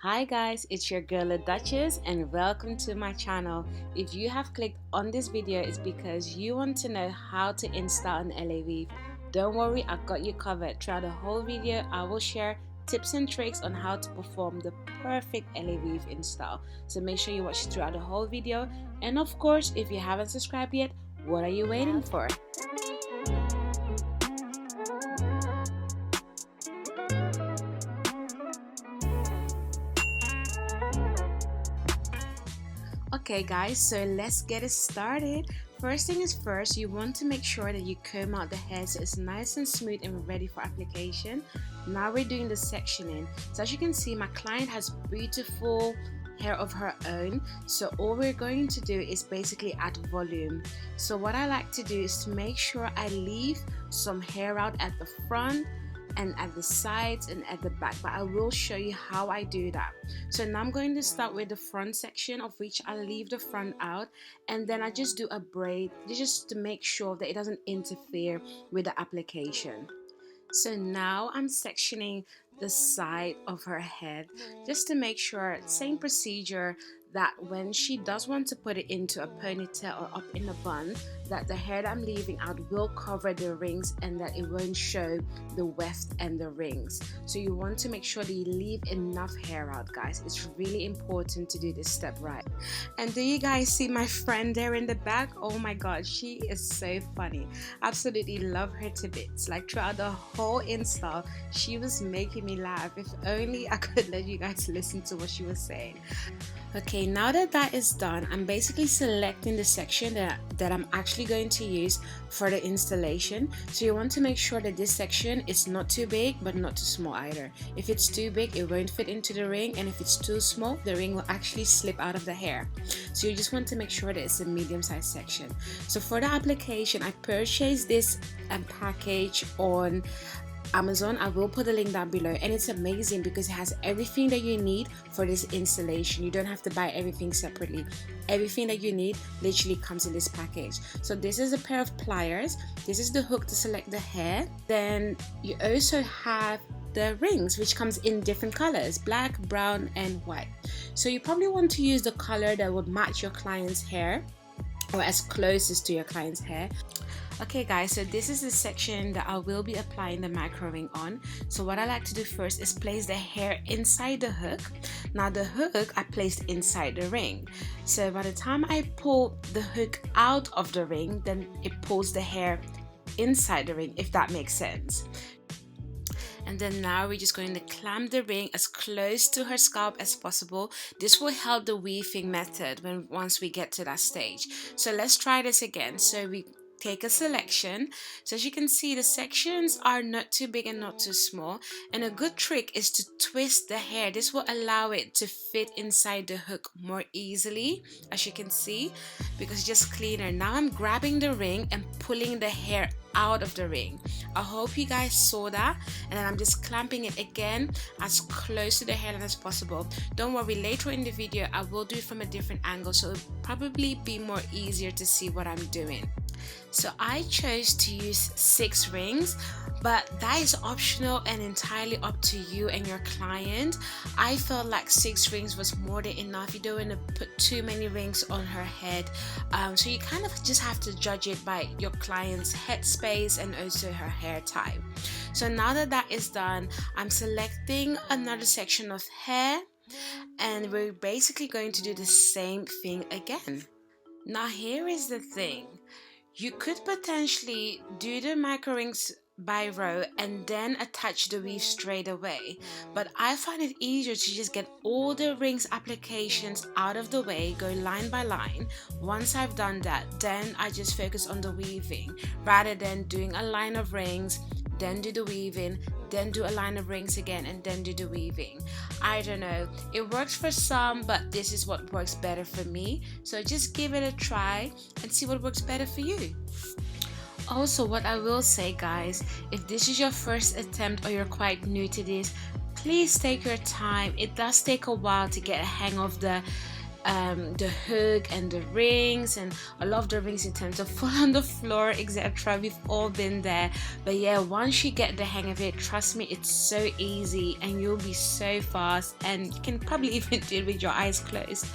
Hi guys, it's your girl LEDUTCHES and welcome to my channel. If you have clicked on this video, it's because you want to know how to install an LA weave. Don't worry, I've got you covered. Throughout the whole video, I will share tips and tricks on how to perform the perfect LA weave install. So make sure you watch throughout the whole video. And of course, if you haven't subscribed yet, what are you waiting for? Okay guys, so let's get it started. First thing is first, you want to make sure that you comb out the hair so it's nice and smooth and ready for application. Now we're doing the sectioning. So as you can see, my client has beautiful hair of her own, so all we're going to do is basically add volume. So what I like to do is to make sure I leave some hair out at the front and at the sides and at the back, but I will show you how I do that. So now I'm going to start with the front section, of which I leave the front out, and then I just do a braid just to make sure that it doesn't interfere with the application. So now I'm sectioning the side of her head just to make sure, same procedure, that when she does want to put it into a ponytail or up in a bun, that the hair that I'm leaving out will cover the rings and that it won't show the weft and the rings. So you want to make sure that you leave enough hair out, guys. It's really important to do this step right. And do you guys see my friend there in the back? Oh my god, she is so funny. Absolutely love her to bits. Like throughout the whole install, she was making me laugh. If only I could let you guys listen to what she was saying. Okay, now that that is done, I'm basically selecting the section that I'm actually going to use for the installation. So you want to make sure that this section is not too big but not too small either. If it's too big, it won't fit into the ring, and if it's too small, the ring will actually slip out of the hair. So you just want to make sure that it's a medium-sized section. So for the application, I purchased this package on Amazon. I will put the link down below, and it's amazing because it has everything that you need for this installation. You don't have to buy everything separately. Everything that you need literally comes in this package. So this is a pair of pliers, this is the hook to select the hair, then you also have the rings, which comes in different colors, black, brown and white. So you probably want to use the color that would match your client's hair or as closest to your client's hair. Okay guys, so this is the section that I will be applying the micro ring on. So what I like to do first is place the hair inside the hook. Now the hook I placed inside the ring. So by the time I pull the hook out of the ring, then it pulls the hair inside the ring, if that makes sense. And then now we're just going to clamp the ring as close to her scalp as possible. This will help the weaving method once we get to that stage. So let's try this again. So we take a selection. So as you can see, the sections are not too big and not too small, and a good trick is to twist the hair. This will allow it to fit inside the hook more easily, as you can see, because it's just cleaner. Now I'm grabbing the ring and pulling the hair out of the ring. I hope you guys saw that. And then I'm just clamping it again as close to the hairline as possible. Don't worry, later in the video I will do it from a different angle, so it'll probably be more easier to see what I'm doing. So I chose to use 6 rings, but that is optional and entirely up to you and your client. I felt like 6 rings was more than enough. You don't want to put too many rings on her head, so you kind of just have to judge it by your client's head space and also her hair type. So now that that is done, I'm selecting another section of hair, and we're basically going to do the same thing again. Now here is the thing. You could potentially do the micro rings by row and then attach the weave straight away, but I find it easier to just get all the rings applications out of the way, go line by line. Once I've done that, then I just focus on the weaving rather than doing a line of rings, then do the weaving, then do a line of rings again, and then do the weaving. I don't know, it works for some, but this is what works better for me. So just give it a try and see what works better for you. Also, what I will say guys, if this is your first attempt or you're quite new to this, please take your time. It does take a while to get a hang of the the hook and the rings, and a lot of the rings they tend to fall on the floor, etc. We've all been there. But yeah, once you get the hang of it, trust me, it's so easy and you'll be so fast, and you can probably even do it with your eyes closed.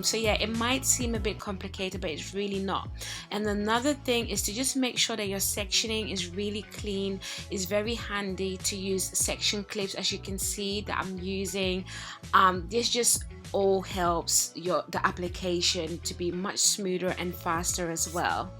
So yeah, it might seem a bit complicated, but it's really not. And another thing is to just make sure that your sectioning is really clean. It's very handy to use section clips, as you can see that I'm using. This just all helps the application to be much smoother and faster as well.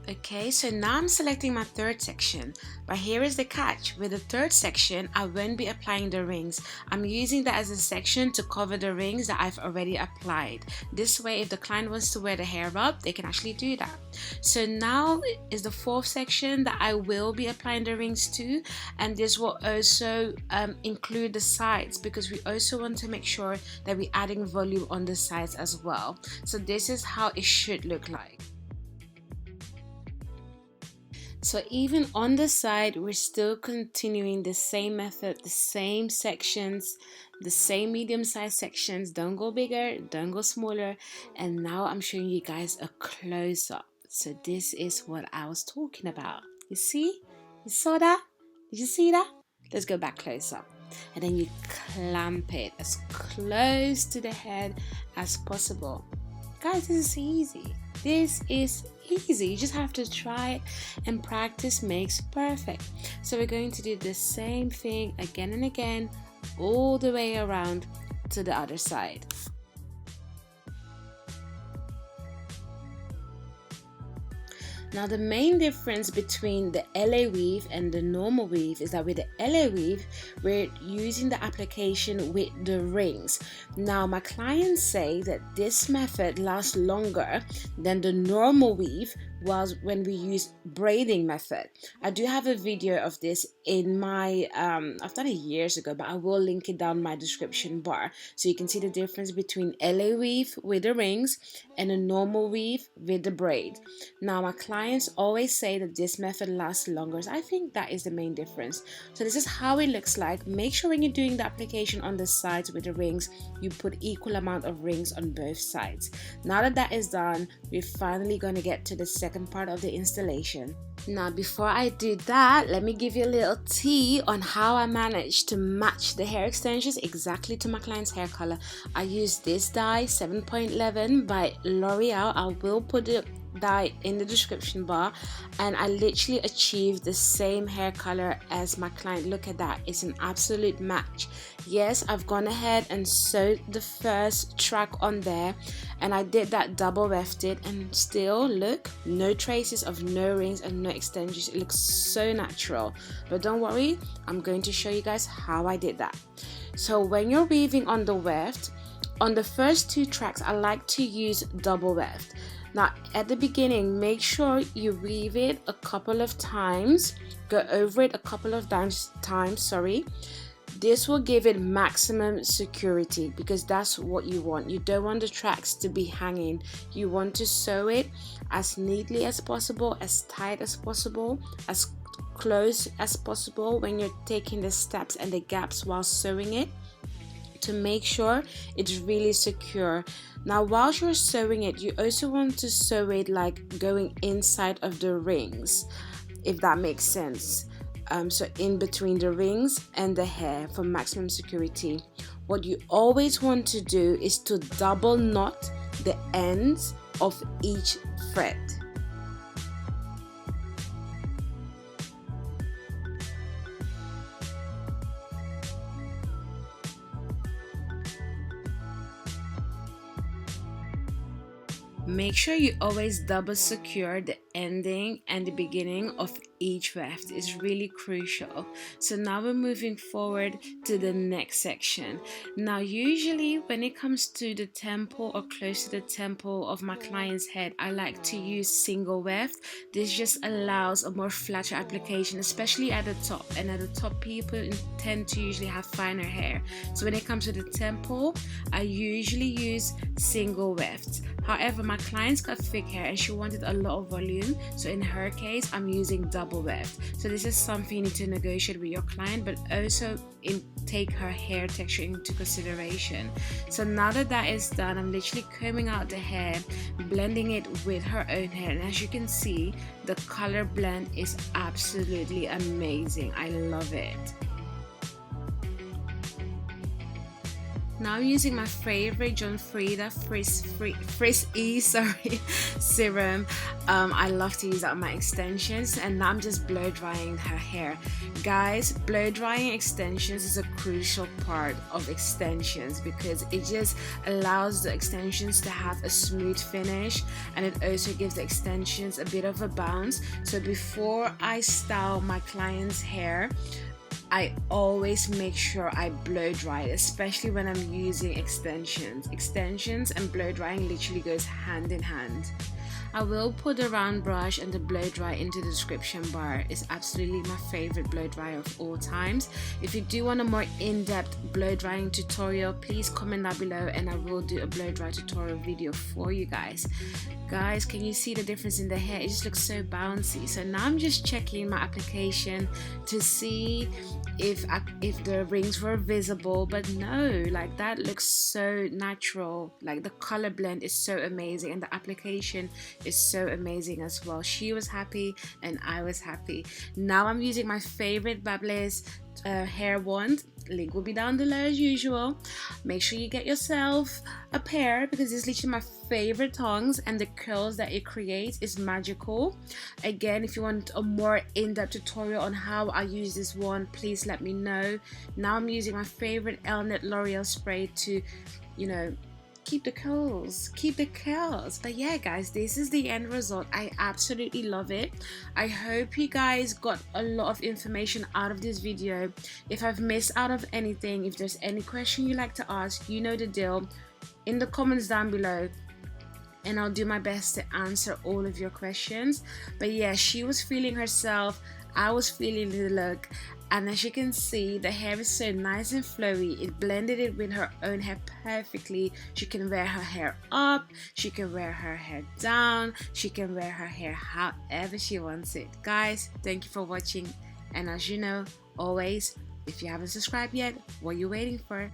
Okay, so now I'm selecting my third section, but here is the catch. With the third section, I won't be applying the rings. I'm using that as a section to cover the rings that I've already applied. This way, if the client wants to wear the hair up, they can actually do that. So now is the fourth section that I will be applying the rings to, and this will also include the sides, because we also want to make sure that we're adding volume on the sides as well. So this is how it should look like. So even on the side, we're still continuing the same method, the same sections, the same medium-sized sections. Don't go bigger, don't go smaller. And now I'm showing you guys a close-up. So this is what I was talking about. You see? You saw that? Did you see that? Let's go back close up. And then you clamp it as close to the head as possible. Guys, this is easy. This is easy. You just have to try it, and practice makes perfect. So we're going to do the same thing again and again, all the way around to the other side. Now the main difference between the LA weave and the normal weave is that with the LA weave, we're using the application with the rings. Now my clients say that this method lasts longer than the normal weave was when we use braiding method. I do have a video of this in my I've done it years ago, but I will link it down in my description bar so you can see the difference between LA weave with the rings and a normal weave with the braid. Now my clients always say that this method lasts longer, so I think that is the main difference. So this is how it looks like. Make sure when you're doing the application on the sides with the rings, you put equal amount of rings on both sides. Now that that is done, we're finally going to get to the second part of the installation. Now before I do that, let me give you a little tea on how I managed to match the hair extensions exactly to my client's hair color. I used this dye 7.11 by L'Oreal. I will put the dye in the description bar, and I literally achieved the same hair color as my client. Look at that, it's an absolute match. Yes, I've gone ahead and sewed the first track on there, and I did that double wefted, and still look, no traces of no rings and no extensions. It looks so natural. But don't worry, I'm going to show you guys how I did that. So when you're weaving on the weft, on the first two tracks I like to use double weft. Now at the beginning, make sure you weave it a couple of times, go over it a couple of times, This will give it maximum security, because that's what you want. You don't want the tracks to be hanging. You want to sew it as neatly as possible, as tight as possible, as close as possible when you're taking the steps and the gaps while sewing it, to make sure it's really secure. Now whilst you're sewing it, you also want to sew it like going inside of the rings, if that makes sense. So in between the rings and the hair for maximum security. What you always want to do is to double knot the ends of each thread. Make sure you always double secure the ending and the beginning of each weft is really crucial. So now we're moving forward to the next section. Now usually when it comes to the temple or close to the temple of my client's head, I like to use single weft. This just allows a more flatter application, especially at the top, and at the top people tend to usually have finer hair. So when it comes to the temple, I usually use single wefts. However, my client's got thick hair and she wanted a lot of volume, so in her case I'm using double weft. So this is something you need to negotiate with your client, but also take her hair texture into consideration. So now that that is done, I'm literally combing out the hair, blending it with her own hair, and as you can see, the color blend is absolutely amazing. I love it. Now I'm using my favorite John Frieda Frizz-E serum. I love to use that on my extensions, and now I'm just blow drying her hair. Guys, blow drying extensions is a crucial part of extensions because it just allows the extensions to have a smooth finish, and it also gives the extensions a bit of a bounce. So before I style my client's hair, I always make sure I blow dry it, especially when I'm using extensions. Extensions and blow drying literally goes hand in hand. I will put the round brush and the blow dry into the description bar. It's absolutely my favorite blow dryer of all times. If you do want a more in-depth blow drying tutorial, please comment down below and I will do a blow dry tutorial video for you guys. Guys, can you see the difference in the hair? It just looks so bouncy. So now I'm just checking my application to see if the rings were visible, but no, like that looks so natural. Like the color blend is so amazing and the application is so amazing as well. She was happy and I was happy. Now I'm using my favorite Babyliss hair wand. Link will be down below as usual. Make sure you get yourself a pair because it's literally my favorite tongs, and the curls that it creates is magical. Again, if you want a more in-depth tutorial on how I use this wand, please let me know. Now I'm using my favorite L'Oreal spray to, you know, keep the curls. But yeah guys, this is the end result. I absolutely love it. I hope you guys got a lot of information out of this video. If I've missed out of anything, if there's any question you like to ask, you know the deal, in the comments down below, and I'll do my best to answer all of your questions. But yeah, she was feeling herself, I was feeling the look, and as you can see, the hair is so nice and flowy. It blended it with her own hair perfectly. She can wear her hair up, she can wear her hair down, she can wear her hair however she wants it. Guys, thank you for watching, and as you know, always, if you haven't subscribed yet, what are you waiting for?